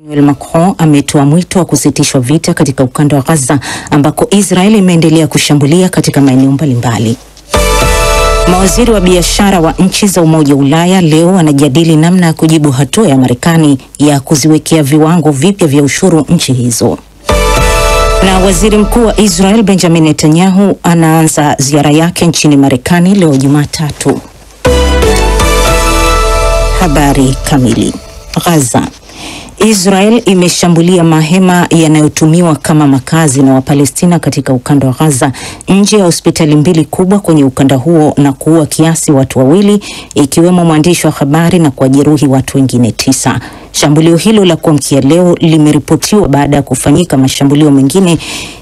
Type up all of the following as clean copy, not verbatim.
Emmanuel Macron ametoa mwito wa kusitishwa vita katika ukanda wa Gaza ambako Israeli imeendelea kushambulia katika maeneo mbalimbali. Mawaziri wa biashara wa nchi za Umoja wa Ulaya leo wanajadili namna ya kujibu hatua ya Marekani ya kuziwekea viwango vipya vya ushuru nchi hizo. Na waziri mkuu wa Israel Benjamin Netanyahu anaanza ziara yake nchini Marekani leo Jumatatu. Habari kamili. Gaza. Israel imeshambulia mahema yanayotumiwa kama makazi na Wapalestina katika ukanda wa Gaza nje ya hospitali mbili kubwa kwenye ukanda huo na kuua kiasi watu wawili ikiwemo mwandishi wa habari na kujeruhi watu wengine 9. Shambulio hilo la kuamkia leo limeripotiwa baada ya kufanyika mashambulio mengine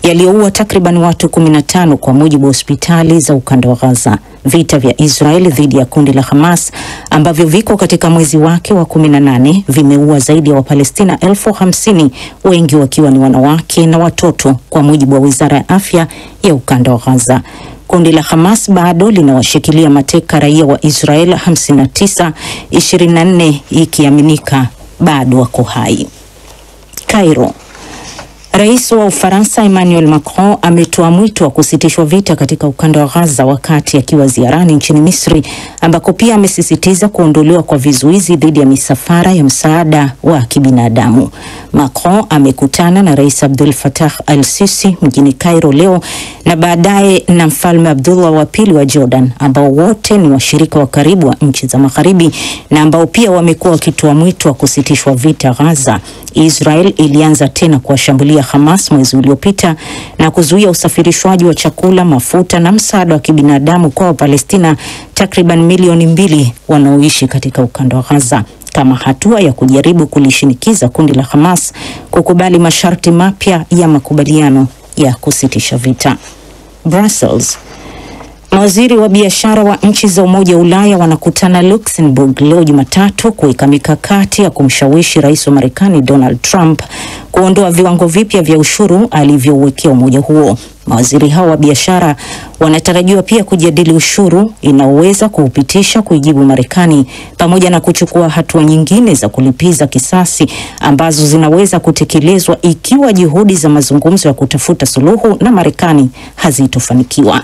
yaliyoua takriban watu 15 kwa mujibu wa hospitali za ukanda wa Gaza. Vita vya Israeli dhidi ya kundi la Hamas ambavyo viko katika mwezi wake wa 18 vimeua zaidi ya Wapalestina 50,000, wengi wakiwa ni wanawake na watoto kwa mujibu wa Wizara ya Afya ya ukanda wa Gaza. Kundi la Hamas bado linawashikilia mateka raia wa Israel 59, 24 ikiaminika bado wako hai. Cairo. Rais wa Ufaransa Emmanuel Macron ametoa mwito wa kusitishwa vita katika ukanda wa Gaza wakati akiwa ziarani nchini Misri ambako pia amesisitiza kuondolewa kwa vizuizi dhidi ya misafara ya msaada wa kibinadamu. Macron amekutana na Rais Abdel Fattah al-Sisi mjini Cairo leo na baadaye na Mfalme Abdullah wa pili wa Jordan ambao wote ni washirika wa karibu wa nchi za Magharibi na ambao pia wamekuwa wakitoa mwito wa kusitishwa vita Gaza. Israel ilianza tena kuwashambulia Hamas mwezi uliopita na kuzuia usafirishwaji wa chakula, mafuta na msaada wa kibinadamu kwa Wapalestina takriban milioni 2 wanaoishi katika ukanda wa Gaza kama hatua ya kujaribu kulishinikiza kundi la Hamas kukubali masharti mapya ya makubaliano ya kusitisha vita. Brussels. Mawaziri wa biashara wa nchi za Umoja wa Ulaya wanakutana Luxembourg leo Jumatatu kuweka mikakati ya kumshawishi rais wa Marekani Donald Trump kuondoa viwango vipya vya ushuru alivyowekea umoja huo. Mawaziri hao wa biashara wanatarajiwa pia kujadili ushuru inaoweza kuupitisha kuijibu Marekani pamoja na kuchukua hatua nyingine za kulipiza kisasi ambazo zinaweza kutekelezwa ikiwa juhudi za mazungumzo ya kutafuta suluhu na Marekani hazitofanikiwa.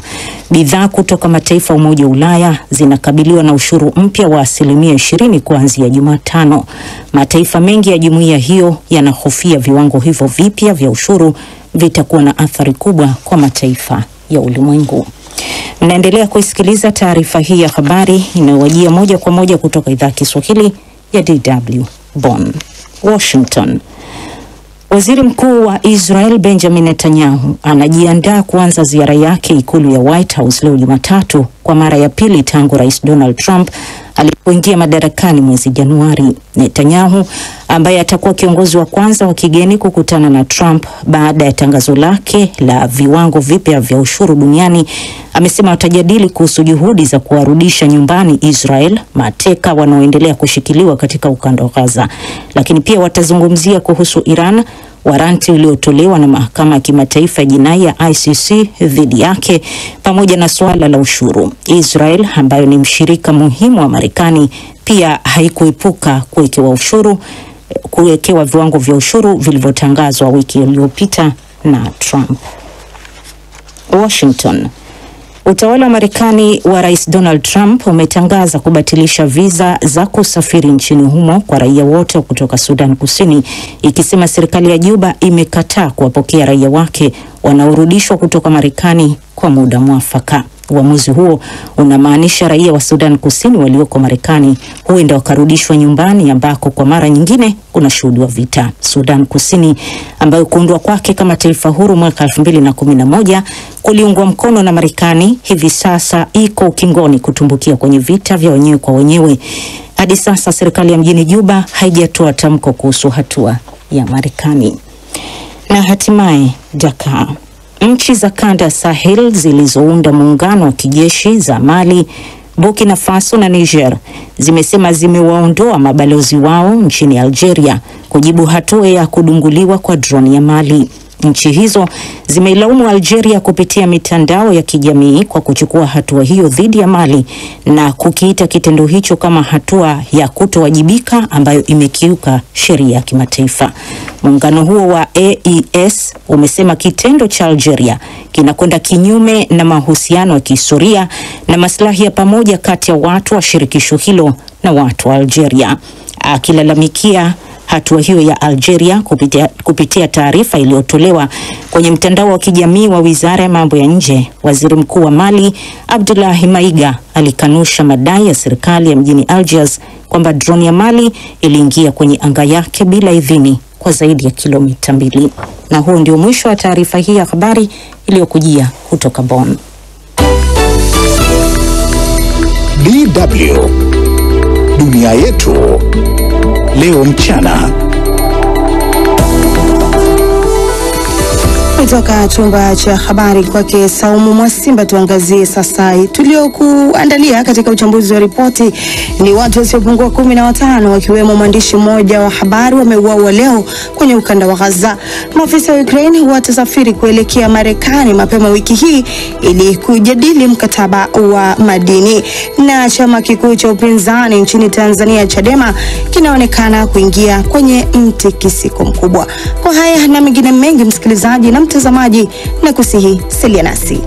Bidhaa kutoka mataifa ya Umoja wa Ulaya zinakabiliwa na ushuru mpya wa 20% kuanzia Jumatano. Mataifa mengi ya jumuiya hiyo yanahofia viwango hivyo vipya vya ushuru vitakuwa na athari kubwa kwa mataifa ya ulimwengu. Mnaendelea kuisikiliza taarifa hii ya habari inayowajia moja kwa moja kutoka idhaa ya Kiswahili ya DW Bonn. Washington. Waziri Mkuu wa Israel Benjamin Netanyahu anajiandaa kuanza ziara yake ikulu ya White House leo Jumatatu kwa mara ya pili tangu Rais Donald Trump alipoingia madarakani mwezi Januari. Netanyahu ambaye atakuwa kiongozi wa kwanza wa kigeni kukutana na Trump baada ya tangazo lake la viwango vipya vya ushuru duniani, amesema watajadili kuhusu juhudi za kuwarudisha nyumbani Israel mateka wanaoendelea kushikiliwa katika ukanda wa Gaza, lakini pia watazungumzia kuhusu Iran, waranti uliotolewa na mahakama ya kimataifa ya jinai ya ICC dhidi yake pamoja na suala la ushuru. Israel ambayo ni mshirika muhimu wa Marekani pia haikuepuka kuwekewa viwango vya ushuru vilivyotangazwa wiki iliyopita na Trump. Washington. Utawala wa Marekani wa Rais Donald Trump umetangaza kubatilisha visa za kusafiri nchini humo kwa raia wote kutoka Sudan Kusini, ikisema serikali ya Juba imekataa kuwapokea raia wake wanaorudishwa kutoka Marekani kwa muda mwafaka. Uamuzi huo unamaanisha raia wa Sudan Kusini walioko Marekani huenda wakarudishwa nyumbani ambako kwa mara nyingine kunashuhudiwa vita. Sudan Kusini ambayo kuundwa kwake kama taifa huru mwaka 2011 kuliungwa mkono na Marekani, hivi sasa iko ukingoni kutumbukia kwenye vita vya wenyewe kwa wenyewe. Hadi sasa serikali ya mjini Juba haijatoa tamko kuhusu hatua ya Marekani. Na hatimaye Dakar. Nchi za kanda Sahel zilizounda muungano wa kijeshi za Mali, Burkina Faso na Niger zimesema zimewaondoa mabalozi wao nchini Algeria kujibu hatua ya kudunguliwa kwa droni ya Mali. Nchi hizo zimeilaumu Algeria kupitia mitandao ya kijamii kwa kuchukua hatua hiyo dhidi ya Mali na kukiita kitendo hicho kama hatua ya kutowajibika ambayo imekiuka sheria ya kimataifa. Muungano huo wa AES umesema kitendo cha Algeria kinakwenda kinyume na mahusiano ya kihistoria na maslahi ya pamoja kati ya watu wa shirikisho hilo na watu wa Algeria. Akilalamikia hatua hiyo ya Algeria kupitia taarifa iliyotolewa kwenye mtandao wa kijamii wa Wizara ya Mambo ya Nje, Waziri Mkuu wa Mali Abdoulaye Maiga alikanusha madai ya serikali ya mjini Algiers kwamba droni ya Mali iliingia kwenye anga yake bila idhini kwa zaidi ya kilomita 2. Na huo ndio mwisho wa taarifa hii ya habari iliyokujia kutoka Bonn. DW Dunia Yetu leo mchana. Kutoka chumba cha habari kwake Saumu Mwasimba, tuangazie sasa tuliokuandalia katika uchambuzi wa ripoti. Ni watu wasiopungua 15 wakiwemo mwandishi mmoja wa habari wameuawa leo kwenye ukanda wa Gaza. Maafisa wa Ukraine watasafiri kuelekea Marekani mapema wiki hii ili kujadili mkataba wa madini. Na chama kikuu cha upinzani nchini Tanzania Chadema kinaonekana kuingia kwenye mtikisiko mkubwa. Kwa haya na mengine mengi, msikilizaji na mtazamaji, na kusihi salia nasi.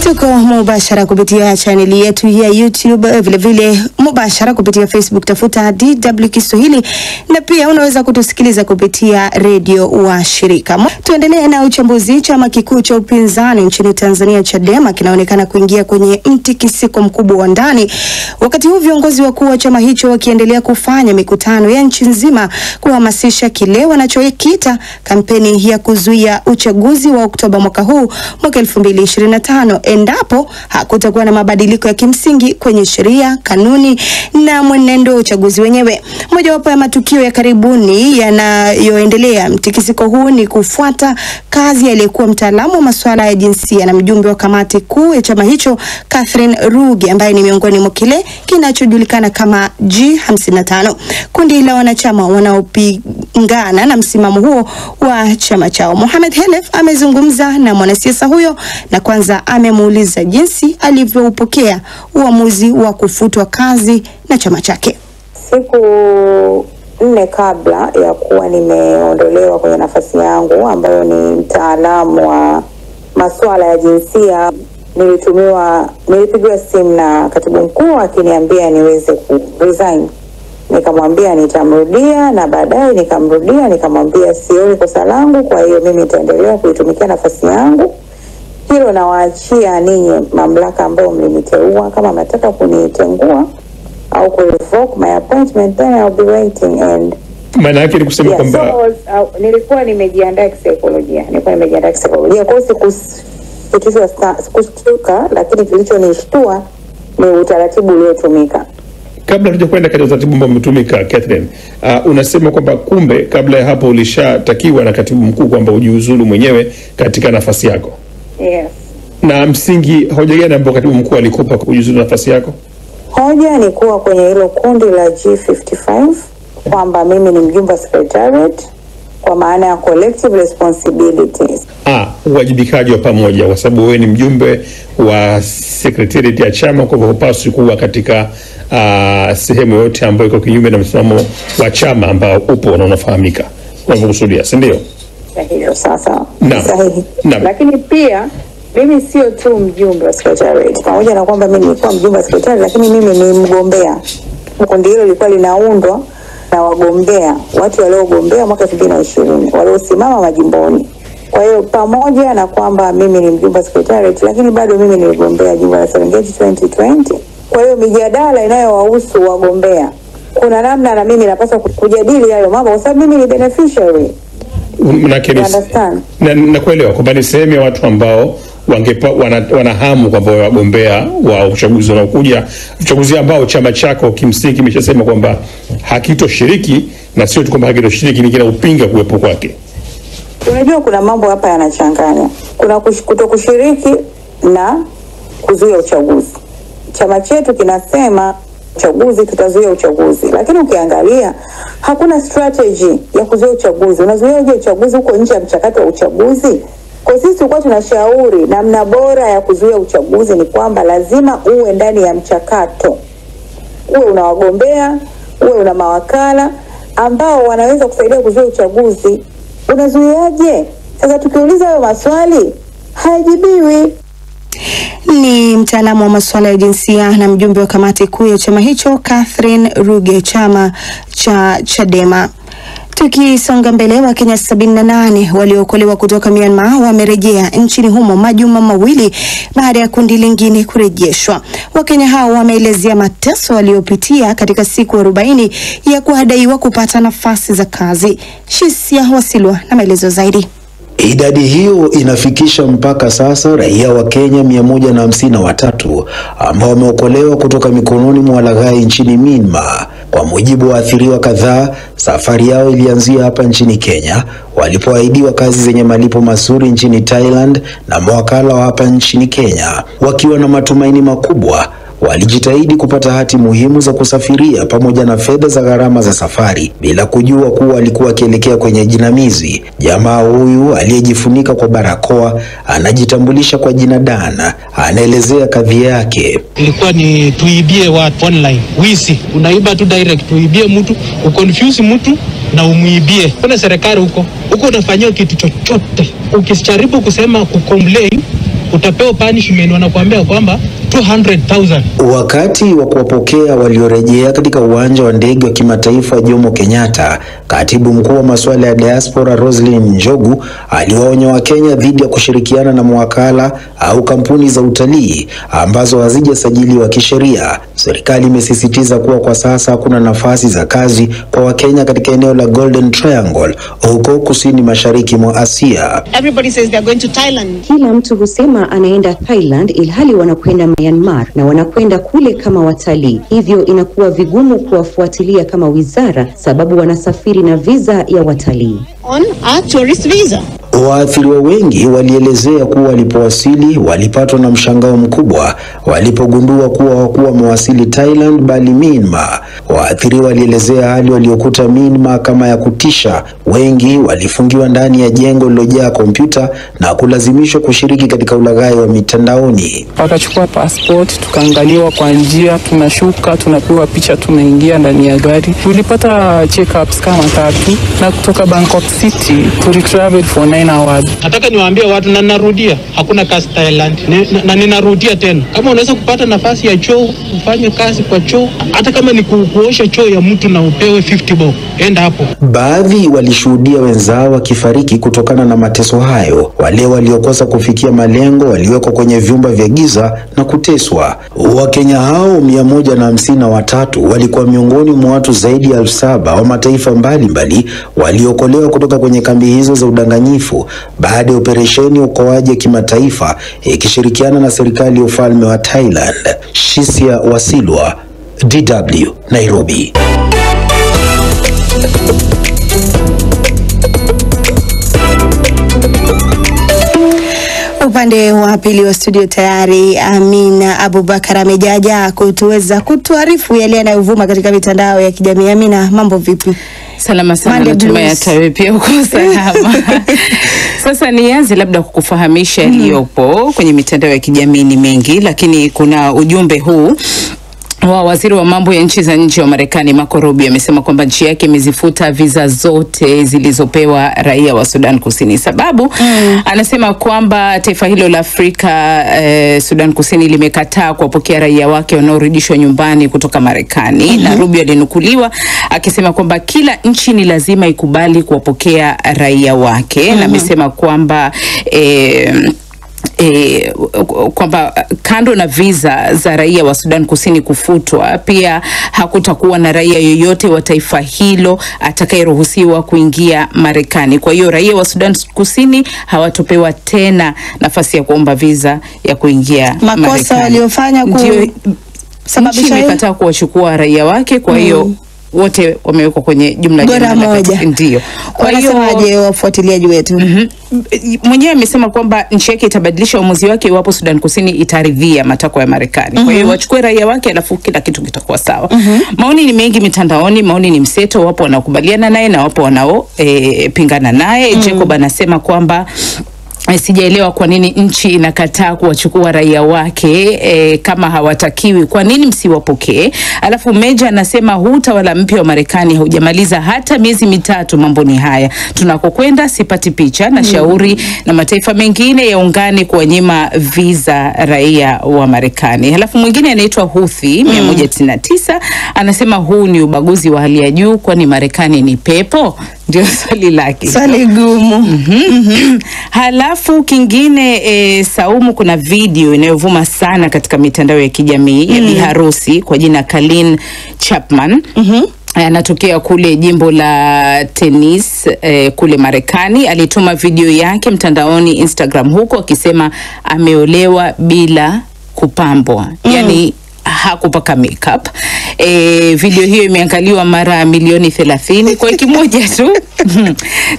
Tuko mubashara kupitia chaneli yetu ya YouTube, vile mubashara kupitia Facebook, tafuta DW Kiswahili, na pia unaweza kutusikiliza kupitia redio wa shirika. Tuendelee na uchambuzi. Chama kikuu cha upinzani nchini Tanzania Chadema kinaonekana kuingia kwenye mtikisiko mkubwa wa ndani, wakati huu viongozi wakuu wa chama hicho wakiendelea kufanya mikutano ya nchi nzima kuhamasisha kile wanachokiita kampeni ya kuzuia uchaguzi wa Oktoba mwaka huu, mwaka 2025, endapo hakutakuwa na mabadiliko ya kimsingi kwenye sheria, kanuni na mwenendo wa uchaguzi wenyewe. Mojawapo ya matukio ya karibuni yanayoendelea mtikisiko huu ni kufuata kazi aliyekuwa mtaalamu wa masuala ya jinsia na mjumbe wa kamati kuu ya chama hicho Catherine Ruge, ambaye ni miongoni mwa kile kinachojulikana kama G55, kundi la wanachama wanaopingana na msimamo huo wa chama chao. Mohamed Helef amezungumza na mwanasiasa huyo na kwanza amemuuliza jinsi alivyoupokea uamuzi wa kufutwa kazi na chama chake. Siku 4 kabla ya kuwa nimeondolewa kwenye nafasi yangu ambayo ni mtaalamu wa masuala ya jinsia, nilipigiwa simu na katibu mkuu akiniambia niweze resign. Nikamwambia nitamrudia, na baadaye nikamrudia nikamwambia sioni kosa langu, kwa hiyo mimi nitaendelea kuitumikia nafasi yangu. Hilo nawaachia ninyi mamlaka ambao mliniteua. Kama mnataka kunitengua au kurevoke my appointment, then I'll be waiting. And maana yake ni kusema kwamba nilikuwa nimejiandaa kisaikolojia. Kwa sikushtuka, lakini kilichonishtua ni utaratibu uliotumika. Kabla tujakwenda katika utaratibu ambao umetumika, Catherine, unasema kwamba kumbe kabla ya hapo ulishatakiwa na katibu mkuu kwamba ujiuzulu mwenyewe katika nafasi yako. Yes. Na msingi hoja gani ambayo katibu mkuu alikupa kujiuzulu nafasi yako? Hoja ni kuwa kwenye hilo kundi la G55 kwamba mimi ni mjumbe wa secretariat kwa maana ya collective responsibilities. Uwajibikaji wa pamoja, kwa sababu wewe ni mjumbe wa secretariat ya chama, kwa hivyo hupaswi kuwa katika sehemu yote ambayo iko kinyume na msimamo wa chama ambao upo na unafahamika. Unavyokusudia, si ndio? Hiyo sasa. Sahihi. Lakini pia mimi sio tu mjumbe wa secretariat. Pamoja na kwamba mimi nilikuwa mjumbe wa secretariat, lakini mimi ni mgombea. Kundi hilo lilikuwa linaundwa na wagombea, watu waliogombea mwaka 2020, waliosimama majimboni. Kwa hiyo pamoja na kwamba mimi ni mjumbe wa secretariat, lakini bado mimi niligombea jimbo la Serengeti 2020. Kwa hiyo mijadala inayowahusu wagombea, kuna namna na mimi napaswa kujadili hayo mambo kwa sababu mimi ni beneficiary. Na kuelewa kwamba ni sehemu ya watu ambao wanahamu kwamba wagombea wa uchaguzi unaokuja, uchaguzi ambao chama chako kimsingi kimeshasema kwamba hakitoshiriki, na sio tu kwamba hakitoshiriki, ni kina upinga kuwepo kwake. Unajua kuna mambo hapa yanachanganya. Kuna kutokushiriki na kuzuia uchaguzi. Chama chetu kinasema uchaguzi, tutazuia uchaguzi. Lakini ukiangalia hakuna strategy ya kuzuia uchaguzi. Unazuia uchaguzi huko nje ya mchakato wa uchaguzi. Kwa sisi tulikuwa tunashauri namna bora ya kuzuia uchaguzi ni kwamba lazima uwe ndani ya mchakato. Uwe una wagombea, uwe una mawakala ambao wanaweza kusaidia kuzuia uchaguzi. Unazuiaje? Sasa tukiuliza hayo maswali hayajibiwi. Ni mtaalamu wa masuala ya jinsia na mjumbe wa kamati kuu ya chama hicho Catherine Ruge, chama cha Chadema. Tukisonga mbele, Wakenya 78 waliookolewa kutoka Myanmar wamerejea nchini humo majuma mawili baada ya kundi lingine kurejeshwa. Wakenya hao wameelezea mateso waliopitia katika siku 40 ya kuhadaiwa kupata nafasi za kazi. Shisia Wasilwa na maelezo zaidi. Idadi hiyo inafikisha mpaka sasa raia wa Kenya 153 ambao wameokolewa kutoka mikononi mwa walaghai nchini Myanmar. Kwa mujibu wa athiriwa kadhaa, safari yao ilianzia hapa nchini Kenya walipoahidiwa kazi zenye malipo mazuri nchini Thailand na mawakala wa hapa nchini Kenya. Wakiwa na matumaini makubwa, walijitahidi kupata hati muhimu za kusafiria pamoja na fedha za gharama za safari bila kujua kuwa walikuwa wakielekea kwenye jinamizi. Jamaa huyu aliyejifunika kwa barakoa anajitambulisha kwa jina Dana, anaelezea kadhia yake. Ilikuwa ni tuibie watu online. Wizi, unaiba tu direct, tuibie mtu, uconfuse mtu na umuibie. Kuna serikali huko unafanyia kitu chochote. Ukijaribu kusema kucomplain, utapewa punishment, wanakuambia kwamba 200,000. Wakati wa kuwapokea waliorejea katika uwanja wa ndege wa kimataifa wa Jomo Kenyatta, katibu mkuu wa masuala ya diaspora Roslyn Njogu aliwaonya Wakenya dhidi ya kushirikiana na mawakala au kampuni za utalii ambazo hazijasajiliwa kisheria. Serikali imesisitiza kuwa kwa sasa hakuna nafasi za kazi kwa Wakenya katika eneo la Golden Triangle huko kusini mashariki mwa Asia. Everybody says they're going to Thailand. Kila mtu husema anaenda Thailand ilhali wanakwenda Myanmar na wanakwenda kule kama watalii. Hivyo inakuwa vigumu kuwafuatilia kama wizara sababu wanasafiri na visa ya watalii. On a tourist visa. Waathiriwa wengi walielezea kuwa walipowasili walipatwa na mshangao mkubwa walipogundua kuwa hawakuwa wamewasili Thailand bali Myanmar. Waathiriwa walielezea hali waliokuta Myanmar kama ya kutisha. Wengi walifungiwa ndani ya jengo lililojaa kompyuta na kulazimishwa kushiriki katika ulaghai wa mitandaoni. Wakachukua passport, tukaangaliwa kwa njia, tunashuka, tunapewa picha, tunaingia ndani ya gari. Tulipata check-ups kama 3 na kutoka Bangkok City tulitravel for 9 hours. Nataka niwaambie watu na narudia, hakuna kazi Thailand. Na ninarudia tena. Kama unaweza kupata nafasi ya choo, ufanye kazi kwa choo, hata kama ni kuosha choo ya mtu na upewe 50 bob, enda hapo. Baadhi walishuhudia wenzao wakifariki kutokana na mateso hayo. Wale waliokosa kufikia malengo waliwekwa kwenye vyumba vya giza na kuteswa. Wakenya hao 153 walikuwa miongoni mwa watu zaidi ya 7,000 wa mataifa mbalimbali waliokolewa kutoka kwenye kambi hizo za udanganyifu baada ya operesheni ukoaji kimataifa ikishirikiana na serikali ya ufalme wa Thailand. Shisia Wasilwa, DW, Nairobi. Upande wa pili wa studio tayari Amina Abubakar amejaja kutuweza kutuarifu yale yanayovuma katika mitandao ya kijamii. Amina, mambo vipi? Salama sana, natumai hata wewe pia uko salama. Sasa nianze labda kukufahamisha yaliyopo kwenye mitandao ya kijamii ni mengi, lakini kuna ujumbe huu wa waziri wa mambo ya nchi za nje wa Marekani Marco Rubio amesema kwamba nchi yake imezifuta visa zote zilizopewa raia wa Sudan Kusini. Sababu anasema kwamba taifa hilo la Afrika Sudan Kusini limekataa kuwapokea raia wake wanaorudishwa nyumbani kutoka Marekani. Na Rubio alinukuliwa akisema kwamba kila nchi ni lazima ikubali kuwapokea raia wake. Na amesema kwamba kwamba kando na visa za raia wa Sudan Kusini kufutwa, pia hakutakuwa na raia yoyote wa taifa hilo atakayeruhusiwa kuingia Marekani. Kwa hiyo raia wa Sudan Kusini hawatopewa tena nafasi ya kuomba visa ya kuingia Marekani. Makosa waliofanya sababisha imekataa kuwachukua raia wake, kwa hiyo wote wamewekwa kwenye jumla Bora moja. Ndio. Kwa hiyo Wanasemaje wafuatiliaji wetu? Mwenyewe amesema kwamba nchi yake itabadilisha uamuzi wake iwapo Sudan Kusini itaridhia matakwa ya Marekani. Kwa hiyo wachukue raia wake alafu kila kitu kitakuwa sawa. Maoni ni mengi mitandaoni, maoni ni mseto, wapo wanaokubaliana naye na wapo wanao pingana naye. Jacob anasema kwamba sijaelewa kwa nini nchi inakataa kuwachukua raia wake kama hawatakiwi, kwa nini msiwapokee? Alafu Meja anasema huu utawala mpya wa Marekani haujamaliza hata miezi mitatu, mambo ni haya. Tunakokwenda sipati picha, na shauri na mataifa mengine yaungane kuwanyima visa raia wa Marekani. Alafu mwingine anaitwa Houthi 199 anasema huu ni ubaguzi wa hali ya juu, kwani Marekani ni pepo? Ndio swali lake. Swali gumu. Halafu kingine Saumu, kuna video inayovuma sana katika mitandao ya kijamii ya biharusi kwa jina Kalin Chapman. Anatokea kule jimbo la Tennessee kule Marekani. Alituma video yake mtandaoni Instagram huko akisema ameolewa bila kupambwa. Yani hakupaka makeup. Video hiyo imeangaliwa mara milioni 30 kwa wiki moja tu.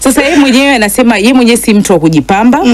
Sasa yeye mwenyewe anasema yeye mwenyewe si mtu wa kujipamba.